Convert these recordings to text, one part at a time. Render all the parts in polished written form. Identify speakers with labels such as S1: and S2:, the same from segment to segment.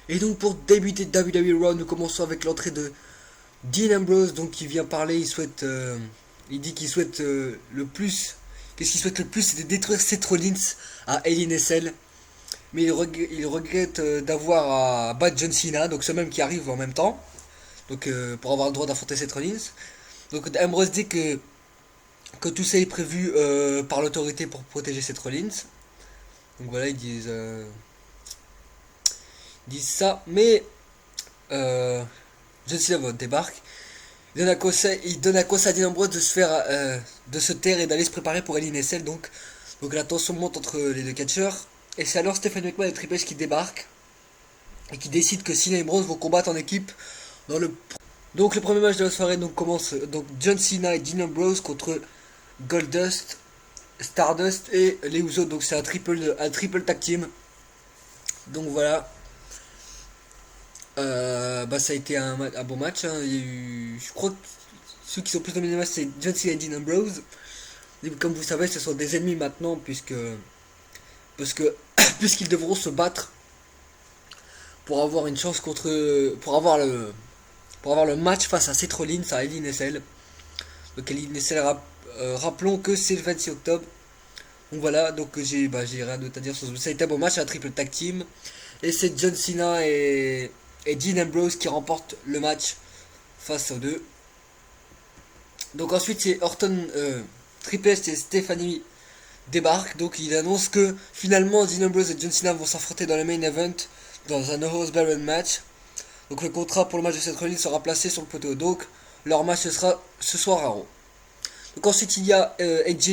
S1: Et donc pour débuter WWE Raw, nous commençons avec l'entrée de Dean Ambrose, donc qui vient parler, il dit qu'il souhaite le plus, qu'est-ce qu'il souhaite le plus, c'est de détruire Seth Rollins à Hell in a Cell. Mais il regrette d'avoir à battre John Cena, donc ce même qui arrive en même temps, donc pour avoir le droit d'affronter Seth Rollins. Donc Ambrose dit que tout ça est prévu par l'autorité pour protéger Seth Rollins. Donc voilà, ils disent ça, mais euh, John Cena débarque. Il donne à conseil à Dean Ambrose de se taire et d'aller se préparer pour Hell in a Cell. Donc la tension monte entre les deux catcheurs. Et c'est alors Stephen McMahon et Triple H qui débarquent et qui décident que Cena et Ambrose vont combattre en équipe dans le. Donc le premier match de la soirée donc commence donc John Cena et Dean Ambrose contre Goldust, Stardust et les Usos. Donc c'est un triple tag team. Donc voilà. Ça a été un bon match, hein. Il y a eu, je crois que ceux qui sont plus dominés le match c'est John Cena et Dean Ambrose. Et comme vous savez, ce sont des ennemis maintenant parce que puisqu'ils devront se battre pour avoir une chance pour avoir le match face à Seth Rollins à Hell in a Cell. Donc Hell in a Cell, rappelons que c'est le 26 octobre. Donc voilà, donc j'ai rien d'autre à dire sur ce. Ça a été un bon match, un triple tag team. Et c'est John Cena et Dean Ambrose qui remportent le match face aux deux. Donc ensuite c'est Triple H et Stephanie débarquent. Donc il annonce que finalement Dean Ambrose et John Cena vont s'affronter dans le main event dans un No Holds Barred match. Donc le contrat pour le match de cette Rollins sera placé sur le poteau. Donc leur match sera ce soir à Raw. Donc ensuite il y a Edge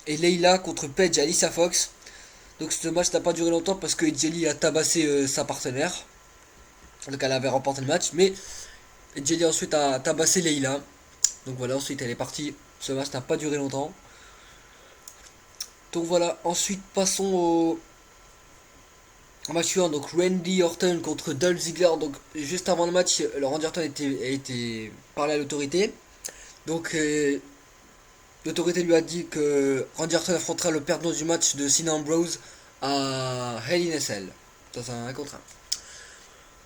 S1: et Leila contre Paige et Alicia Fox. Donc ce match n'a pas duré longtemps parce que Edge a tabassé sa partenaire. Donc elle avait remporté le match. Mais Edge ensuite a tabassé Leila. Donc voilà, ensuite elle est partie. Ce match n'a pas duré longtemps. Donc voilà, ensuite passons au match suivant. Donc Randy Orton contre Dolph Ziggler. Donc juste avant le match, Randy Orton a été parlé à l'autorité. Donc l'autorité lui a dit que Randy Orton affrontera le perdant du match de Cena Ambrose à Hell in a Cell. Dans un 1 contre 1.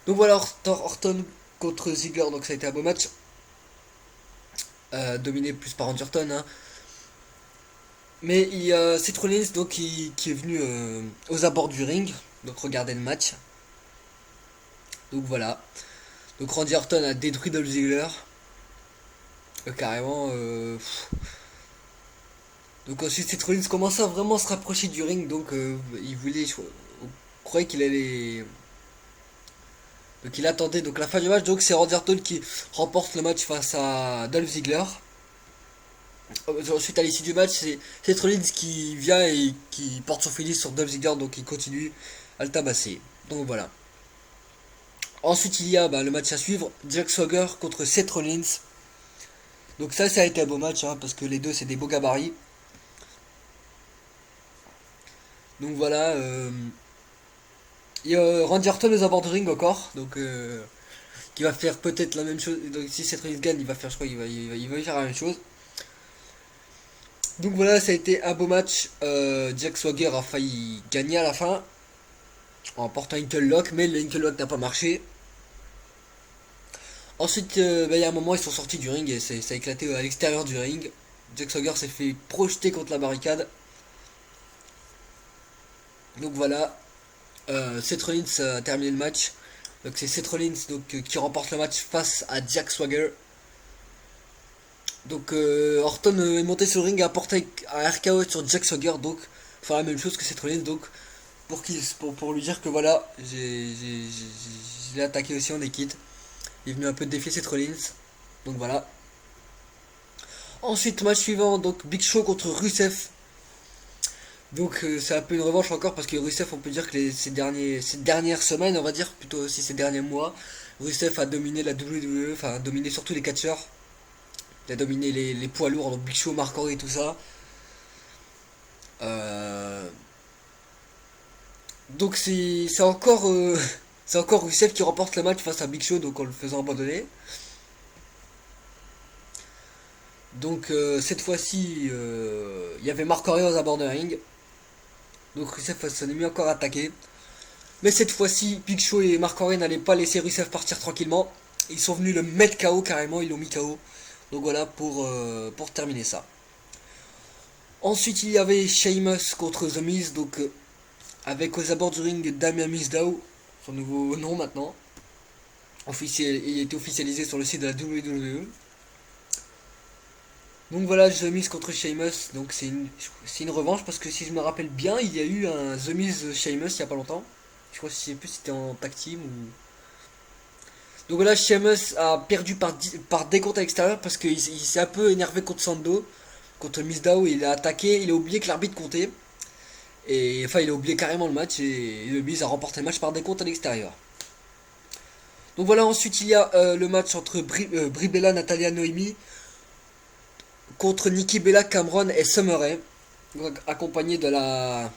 S1: Donc voilà, Orton contre Ziggler. Donc ça a été un beau match. Dominé plus par Randy Orton, hein. Mais il y a Seth Rollins donc, qui est venu aux abords du ring. Donc regarder le match. Donc voilà. Donc Randy Orton a détruit Dolph Ziggler. Carrément. Donc ensuite Seth Rollins commence à vraiment se rapprocher du ring. Donc il voulait. On croyait qu'il allait. Donc il attendait donc la fin du match. Donc c'est Randy Orton qui remporte le match face à Dolph Ziggler. Ensuite à l'issue du match c'est Seth Rollins qui vient et qui porte son finish sur Dolph Ziggler. Donc il continue à le tabasser. Donc voilà. Ensuite il y a le match à suivre. Jack Swagger contre Seth Rollins. Donc ça a été un beau match, hein, parce que les deux c'est des beaux gabarits. Donc voilà, il y a Randy Orton aux abords de ring encore, donc qui va faire peut-être la même chose. Donc si Seth Rollins gagne, il va faire, je crois, il va faire la même chose. Donc voilà, ça a été un beau match. Jack Swagger a failli gagner à la fin en portant un lock, mais le lock n'a pas marché. Ensuite, il y a un moment, ils sont sortis du ring et ça a éclaté à l'extérieur du ring. Jack Swagger s'est fait projeter contre la barricade. Donc voilà, Seth Rollins a terminé le match. Donc c'est Seth Rollins donc, qui remporte le match face à Jack Swagger. Donc Orton est monté sur le ring et a porté un RKO sur Jack Swagger. Donc faire la même chose que Seth Rollins. Donc pour lui dire que voilà, je l'ai attaqué aussi en équipe. Il est venu un peu défier Seth Rollins. Donc voilà. Ensuite match suivant donc Big Show contre Rusev. Donc c'est un peu une revanche encore parce que Rusev on peut dire que ces dernières semaines on va dire plutôt aussi ces derniers mois Rusev a dominé la WWE, enfin a dominé surtout les catcheurs. Il a dominé les poids lourds donc Big Show, Mark Henry et tout ça. Euh, donc c'est encore c'est encore Rusev qui remporte le match face à Big Show donc en le faisant abandonner. Donc cette fois-ci il y avait Mark Henry aux abords de ring. Donc Rusev s'en est mis encore attaqué. Mais cette fois-ci, Big Show et Mark Henry n'allaient pas laisser Rusev partir tranquillement. Ils sont venus le mettre KO carrément, ils l'ont mis KO. Donc voilà pour terminer ça. Ensuite, il y avait Sheamus contre The Miz, donc avec aux abords du ring Damien Mizdow, son nouveau nom maintenant. Il a été officialisé sur le site de la WWE. Donc voilà, The Miz contre Sheamus, donc c'est une revanche parce que si je me rappelle bien, il y a eu un The Miz Sheamus il y a pas longtemps. Je crois que je sais plus si c'était en tag team ou. Donc voilà, Sheamus a perdu par décompte à l'extérieur parce qu'il s'est un peu énervé contre Sando, contre Mizdow, il a attaqué, il a oublié que l'arbitre comptait. Et enfin, il a oublié carrément le match et le Miz a remporté le match par décompte à l'extérieur. Donc voilà, ensuite il y a le match entre Brie Bella, Natalia, Noemi contre Nikki Bella, Cameron et Summer Rae, accompagné de la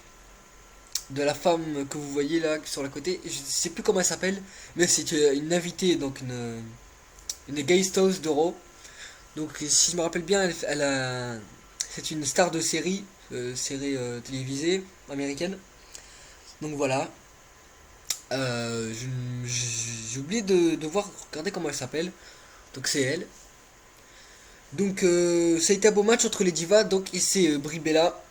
S1: femme que vous voyez là sur le côté. Je sais plus comment elle s'appelle, mais c'est une invitée, donc une guest host de Raw. Donc si je me rappelle bien, c'est une star de série télévisée américaine. Donc voilà. J'ai oublié de voir, regarder comment elle s'appelle. Donc c'est elle. Donc ça a été un beau match entre les divas. Donc et c'est Brie Bella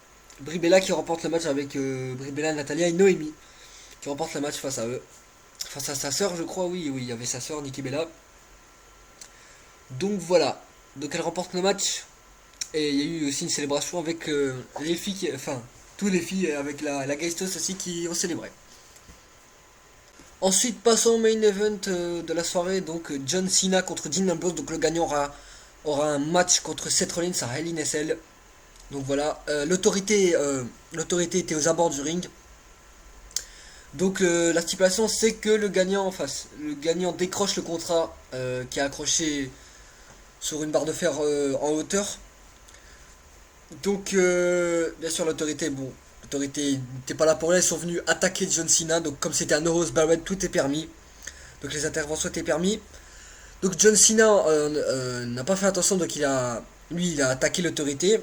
S1: qui remporte le match avec Brie Bella, Natalia et Noémie qui remporte le match face à eux. Face à sa sœur, je crois, oui, il y avait sa sœur Nikki Bella. Donc voilà. Donc elle remporte le match. Et il y a eu aussi une célébration avec les filles, enfin, tous les filles avec la guest host aussi qui ont célébré. Ensuite, passons au main event de la soirée, donc John Cena contre Dean Ambrose. Donc le gagnant aura un match contre Seth Rollins à Hell in a Cell. Donc voilà, l'autorité était aux abords du ring. Donc la stipulation c'est que le gagnant décroche le contrat qui est accroché sur une barre de fer en hauteur. Donc bien sûr l'autorité n'était pas là pour elle, ils sont venus attaquer John Cena. Donc comme c'était un No Holds Barred, tout est permis. Donc les interventions étaient permis. Donc John Cena n'a pas fait attention, donc il a attaqué l'autorité.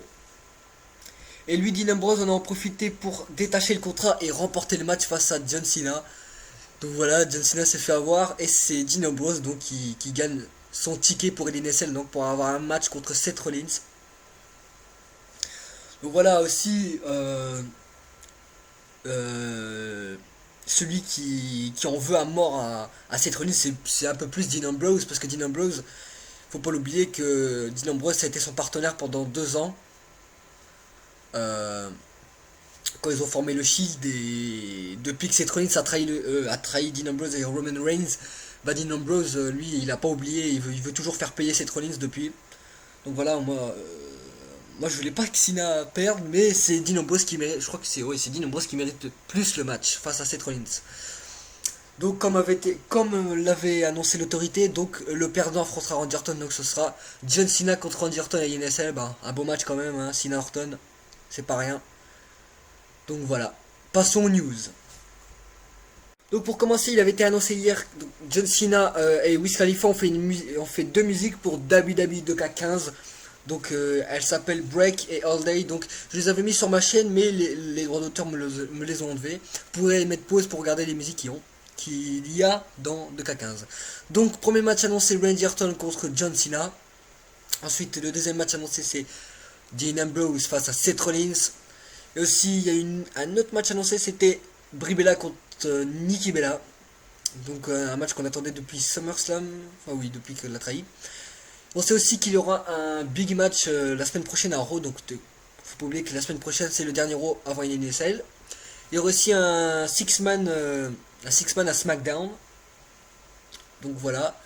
S1: Et lui, Dean Ambrose, en a profité pour détacher le contrat et remporter le match face à John Cena. Donc voilà, John Cena s'est fait avoir et c'est Dean Ambrose donc, qui gagne son ticket pour Hell in a Cell, donc pour avoir un match contre Seth Rollins. Donc voilà aussi celui qui en veut à mort à Seth Rollins, c'est un peu plus Dean Ambrose, parce que Dean Ambrose, faut pas l'oublier que Dean Ambrose ça a été son partenaire pendant 2 ans. Quand ils ont formé le Shield et depuis que Seth Rollins a trahi Dean Ambrose et Roman Reigns, bah Dean Ambrose lui il a pas oublié, il veut toujours faire payer Seth Rollins depuis. Donc voilà, moi je voulais pas que Cena perde, mais c'est Dean Ambrose qui mérite, je crois que c'est Dean Ambrose qui mérite plus le match face à Seth Rollins. Donc comme l'avait annoncé l'autorité, donc le perdant affrontera Randy Orton, donc ce sera John Cena contre Randy Orton à INSL, bah, un beau match quand même, hein, Cena Orton, c'est pas rien. Donc voilà, passons aux news. Donc pour commencer, il avait été annoncé hier, donc John Cena et Wiz Khalifa ont fait 2 musiques pour WWE 2K15. Donc elles s'appellent Break et All Day. Donc je les avais mis sur ma chaîne, mais les droits d'auteur me les ont enlevés. Vous pourrez mettre pause pour regarder les musiques qu'il y a dans 2K15. Donc premier match annoncé, Randy Orton contre John Cena. Ensuite le deuxième match annoncé c'est Dean Ambrose face à Seth Rollins. Et aussi il y a un autre match annoncé, c'était Brie Bella contre Nikki Bella. Donc un match qu'on attendait depuis SummerSlam. Enfin oui, depuis qu'elle l'a trahi. On sait aussi qu'il y aura un big match la semaine prochaine à Raw, donc faut pas oublier que la semaine prochaine c'est le dernier Raw avant NSL. Il y aura aussi un six-man à SmackDown. Donc voilà.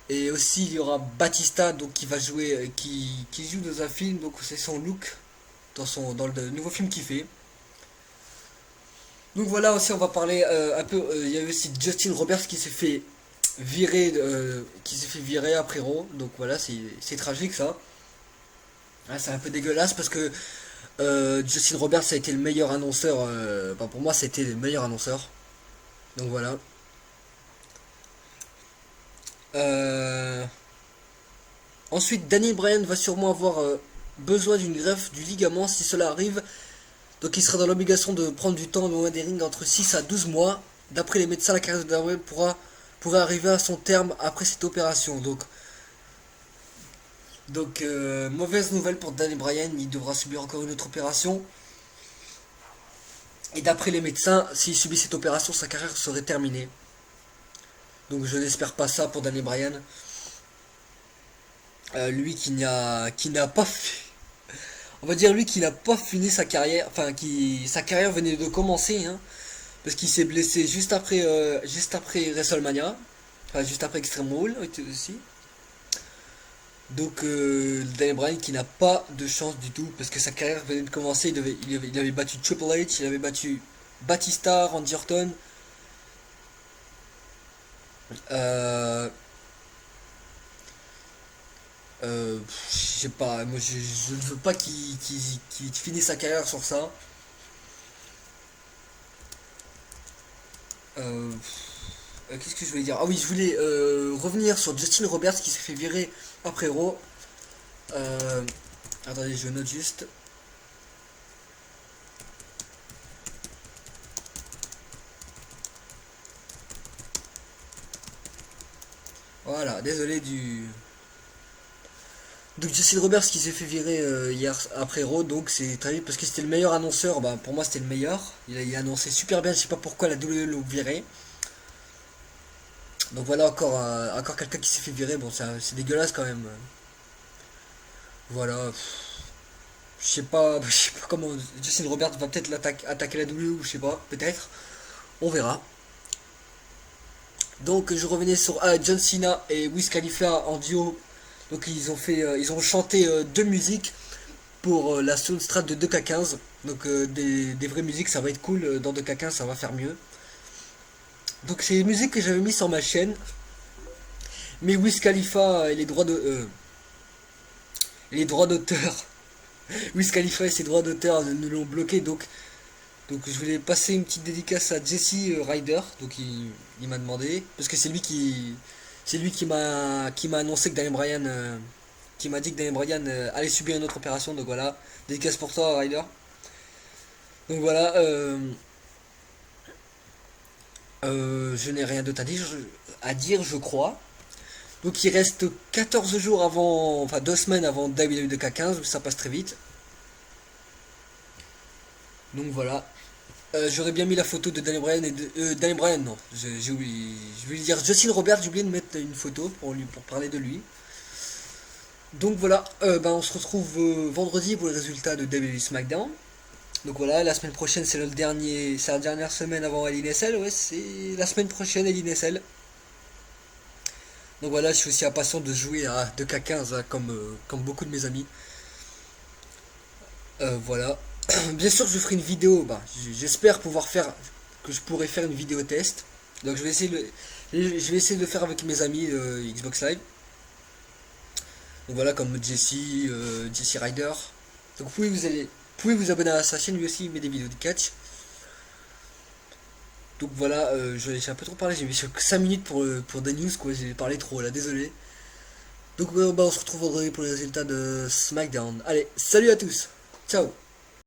S1: Et aussi il y aura Batista donc qui va jouer qui joue dans un film, donc c'est son look dans le nouveau film qu'il fait. Donc voilà, aussi on va parler un peu il y a aussi Justin Roberts qui s'est fait virer après Raw. Donc voilà, c'est tragique ça. Ah, c'est un peu dégueulasse parce que Justin Roberts a été le meilleur annonceur. Pour moi, c'était le meilleur annonceur. Donc voilà. Euh, Ensuite, Daniel Bryan va sûrement avoir besoin d'une greffe du ligament si cela arrive. Donc il sera dans l'obligation de prendre du temps loin des rings entre 6 à 12 mois. d'après les médecins, la carrière de Daniel Bryan pourrait arriver à son terme après cette opération. Mauvaise nouvelle pour Daniel Bryan, il devra subir encore une autre opération. Et d'après les médecins, s'il subit cette opération, sa carrière serait terminée. Donc je n'espère pas ça pour Daniel Bryan. Lui qui n'a pas fait, on va dire lui qui n'a pas fini sa carrière, enfin qui sa carrière venait de commencer, hein, parce qu'il s'est blessé juste après WrestleMania, enfin juste après Extreme Rules aussi. Donc Daniel Bryan qui n'a pas de chance du tout parce que sa carrière venait de commencer, il avait battu Triple H, il avait battu Batista, Randy Orton, euh, je sais pas, moi je ne veux pas qu'il finisse sa carrière sur ça. Euh, Qu'est-ce que je voulais dire? Ah oui, je voulais revenir sur Justin Roberts qui s'est fait virer après Raw. Euh, Attendez, je note juste. Voilà, désolé du. Donc Justin Roberts qui s'est fait virer hier après Raw, donc c'est très vite parce que c'était le meilleur annonceur, bah pour moi c'était le meilleur. Il a annoncé super bien, je sais pas pourquoi la WWE l'a viré. Donc voilà encore quelqu'un qui s'est fait virer, bon c'est dégueulasse quand même. Voilà, je sais pas comment Justin Roberts va peut-être attaquer la WWE ou je sais pas, peut-être. On verra. Donc je revenais sur John Cena et Wiz Khalifa en duo. Donc ils ont chanté deux musiques pour la soundtrack de 2K15. Donc des vraies musiques, ça va être cool. Dans 2K15, ça va faire mieux. Donc c'est les musiques que j'avais mis sur ma chaîne. Mais Wiz Khalifa et les droits d'auteur. Wiz Khalifa et ses droits d'auteur nous l'ont bloqué. Donc je voulais passer une petite dédicace à Jesse Ryder. Donc il m'a demandé. Parce que c'est lui qui m'a annoncé que Daniel Bryan. Qui m'a dit que Daniel Bryan allait subir une autre opération. Donc voilà. Dédicace pour toi, Ryder. Donc voilà. Je n'ai rien d'autre à dire, je crois. Donc il reste 14 jours avant, enfin 2 semaines avant WWE 2K15, ça passe très vite. Donc voilà. J'aurais bien mis la photo de Daniel Bryan et de. Daniel Bryan, non. J'ai oublié. Je vais lui dire Justin Robert, j'ai oublié de mettre une photo pour parler de lui. Donc voilà, on se retrouve vendredi pour les résultats de WWE SmackDown. Donc voilà, la semaine prochaine c'est la dernière semaine avant LNSL, ouais, c'est la semaine prochaine LNSL. Donc voilà, je suis aussi impatient de jouer à 2K15 hein, comme beaucoup de mes amis. Voilà. Bien sûr, je ferai une vidéo. Bah, j'espère que je pourrai faire une vidéo test. Donc je vais essayer de le faire avec mes amis Xbox Live. Donc voilà, comme Jesse Ryder. Donc vous pouvez vous abonner à sa chaîne, lui aussi il met des vidéos de catch. Donc voilà, j'ai un peu trop parlé, j'ai mis 5 minutes pour des news quoi, j'ai parlé trop là, désolé. Donc on se retrouve vendredi pour les résultats de SmackDown. Allez, salut à tous, ciao.